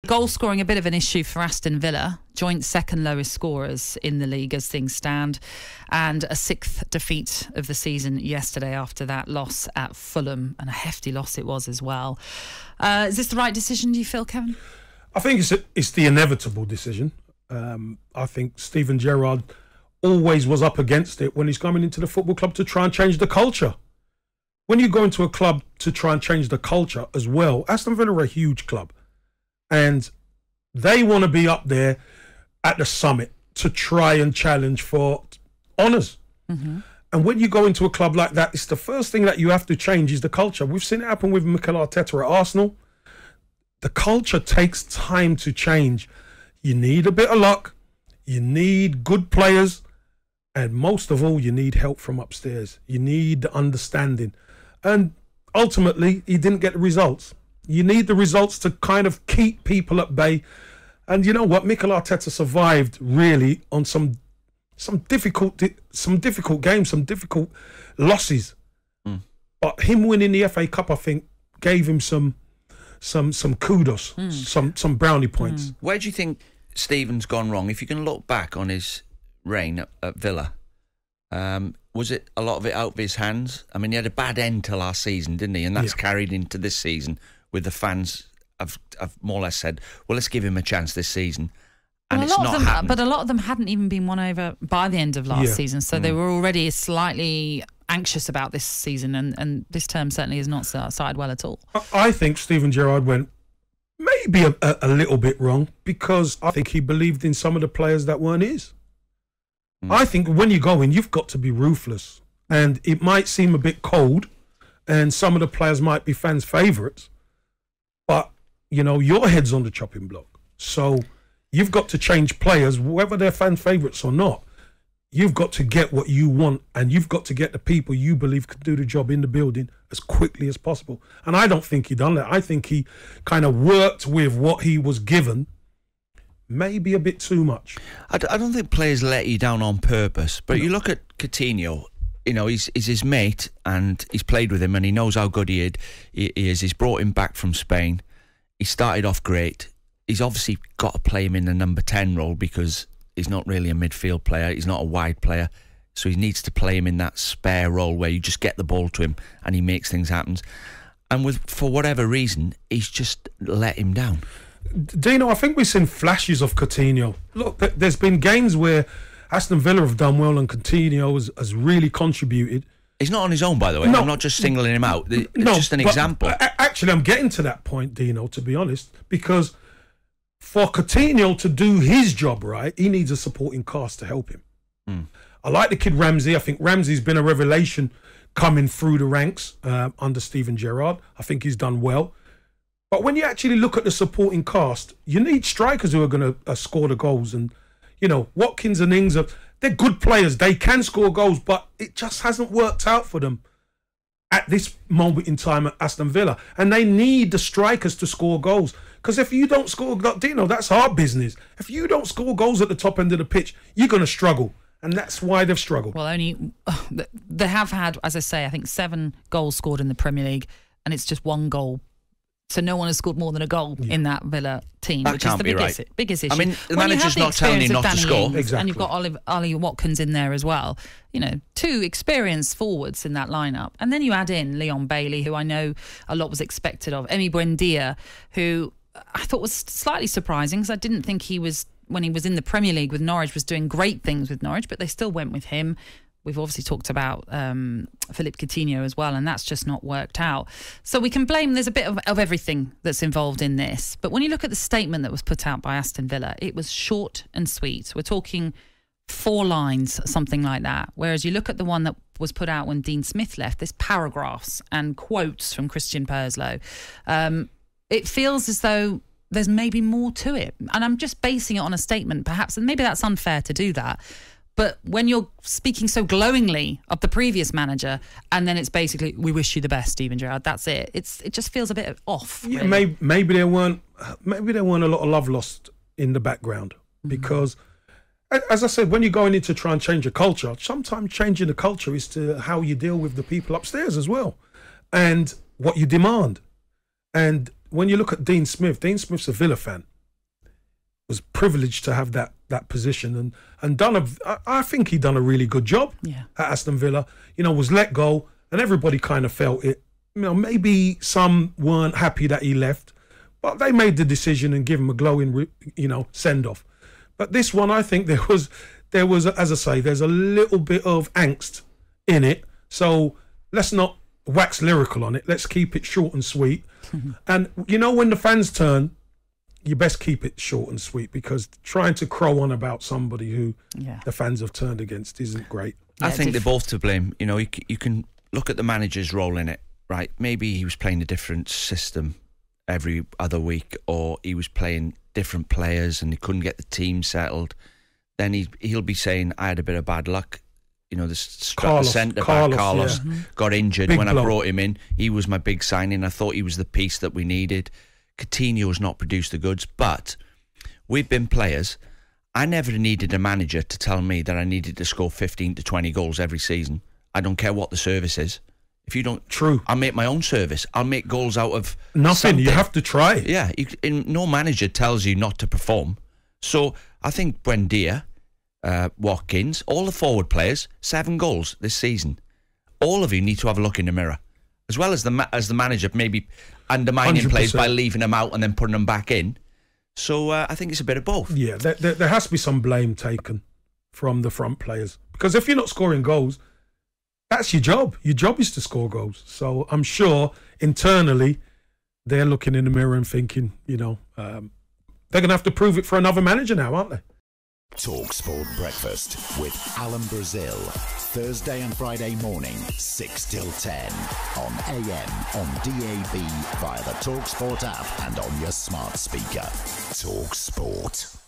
Goal scoring a bit of an issue for Aston Villa, joint second lowest scorers in the league as things stand, and a 6th defeat of the season yesterday after that loss at Fulham, and a hefty loss it was as well. Is this the right decision, do you feel, Kevin? I think it's the inevitable decision. I think Steven Gerrard always was up against it when he's coming into the football club to try and change the culture. When you go into a club to try and change the culture as well, Aston Villa are a huge club. And they want to be up there at the summit to try and challenge for honours. Mm-hmm. And when you go into a club like that, it's the first thing that you have to change is the culture. We've seen it happen with Mikel Arteta at Arsenal. The culture takes time to change. You need a bit of luck. You need good players. And most of all, you need help from upstairs. You need understanding. And ultimately, he didn't get the results. You need the results to kind of keep people at bay. And you know what? Mikel Arteta survived really on some difficult games, some difficult losses. Mm. But him winning the FA Cup, I think, gave him some kudos, some brownie points. Where do you think Steven's gone wrong? If you can look back on his reign at Villa, was it a lot of it out of his hands? I mean, he had a bad end to last season, didn't he? And that's carried into this season, with the fans have more or less said, well, let's give him a chance this season. And well, it's not happened. But a lot of them hadn't even been won over by the end of last season, so they were already slightly anxious about this season, and this term certainly has not started well at all. I think Steven Gerrard went maybe a little bit wrong, because I think he believed in some of the players that weren't his. I think when you go in, you've got to be ruthless, and it might seem a bit cold, and some of the players might be fans' favourites, but you know, your head's on the chopping block, so you've got to change players, whether they're fan favourites or not. You've got to get what you want, and you've got to get the people you believe can do the job in the building as quickly as possible. And I don't think he done that. I think he kind of worked with what he was given, maybe a bit too much. I don't think players let you down on purpose, but you look at Coutinho, you know, he's his mate, and he's played with him, and he knows how good he is. He's brought him back from Spain. He started off great. He's obviously got to play him in the number 10 role, because he's not really a midfield player. He's not a wide player. So he needs to play him in that spare role where you just get the ball to him and he makes things happen. And for whatever reason, he's just let him down. Dino, I think we've seen flashes of Coutinho. Look, there's been games where Aston Villa have done well and Coutinho has really contributed. He's not on his own, by the way. No, I'm not just singling him out. It's just an example. Actually, I'm getting to that point, Dino, to be honest, because for Coutinho to do his job right, he needs a supporting cast to help him. I like the kid Ramsey. I think Ramsey's been a revelation coming through the ranks under Steven Gerrard. I think he's done well. But when you actually look at the supporting cast, you need strikers who are going to score the goals. And, you know, Watkins and Ings, they're good players. They can score goals, but it just hasn't worked out for them at this moment in time at Aston Villa. And they need the strikers to score goals. Because if you don't score, Dino, that's our business. If you don't score goals at the top end of the pitch, you're going to struggle. And that's why they've struggled. Well, they have had, as I say, I think 7 goals scored in the Premier League, and it's just 1 goal. So no one has scored more than a goal in that Villa team, that which is the biggest issue. I mean, the manager's not telling you not to score. Exactly. And you've got Ollie Watkins in there as well. You know, 2 experienced forwards in that lineup. And then you add in Leon Bailey, who I know a lot was expected of. Emi Buendia, who I thought was slightly surprising, because I didn't think he was, when he was in the Premier League with Norwich, was doing great things with Norwich, but they still went with him. We've obviously talked about Philippe Coutinho as well, and that's just not worked out. So we can blame, there's a bit of everything that's involved in this. But when you look at the statement that was put out by Aston Villa, it was short and sweet. We're talking 4 lines, something like that. Whereas you look at the one that was put out when Dean Smith left, there's paragraphs and quotes from Christian Perslow. It feels as though there's maybe more to it. And I'm just basing it on a statement, perhaps, and maybe that's unfair to do that. But when you're speaking so glowingly of the previous manager, and then it's basically, we wish you the best, Steven Gerrard, that's it. It just feels a bit off. Yeah, really. maybe there weren't a lot of love lost in the background, because, as I said, when you're going in to try and change a culture, sometimes changing the culture is to how you deal with the people upstairs as well, and what you demand. And when you look at Dean Smith's a Villa fan. was privileged to have that position and done I think he done a really good job at Aston Villa. You know, was let go, and everybody kind of felt it. You know, maybe some weren't happy that he left, but they made the decision and give him a glowing, send off. But this one, I think there was, as I say, there's a little bit of angst in it. So let's not wax lyrical on it. Let's keep it short and sweet. And when the fans turn, you best keep it short and sweet, because trying to crow on about somebody who the fans have turned against isn't great. I think they're both to blame. You know, you can look at the manager's role in it, right? Maybe he was playing a different system every other week, or he was playing different players and he couldn't get the team settled. Then he'll be saying, I had a bit of bad luck. You know, the centre back, Carlos, got injured when I brought him in. He was my big signing. I thought he was the piece that we needed. Coutinho's not produced the goods, but we've been players. I never needed a manager to tell me that I needed to score 15 to 20 goals every season. I don't care what the service is. If you don't... True. I'll make my own service. I'll make goals out of nothing. Something. You have to try. Yeah. No manager tells you not to perform. So I think Buendia, Watkins, all the forward players, 7 goals this season. All of you need to have a look in the mirror. As well as the manager maybe undermining 100%. Players by leaving them out and then putting them back in. So I think it's a bit of both. Yeah, there has to be some blame taken from the front players. Because if you're not scoring goals, that's your job. Your job is to score goals. So I'm sure internally they're looking in the mirror and thinking, they're going to have to prove it for another manager now, aren't they? talkSPORT Breakfast with Alan Brazil. Thursday and Friday morning, 6 till 10. On AM, on DAB, via the talkSPORT app and on your smart speaker. talkSPORT.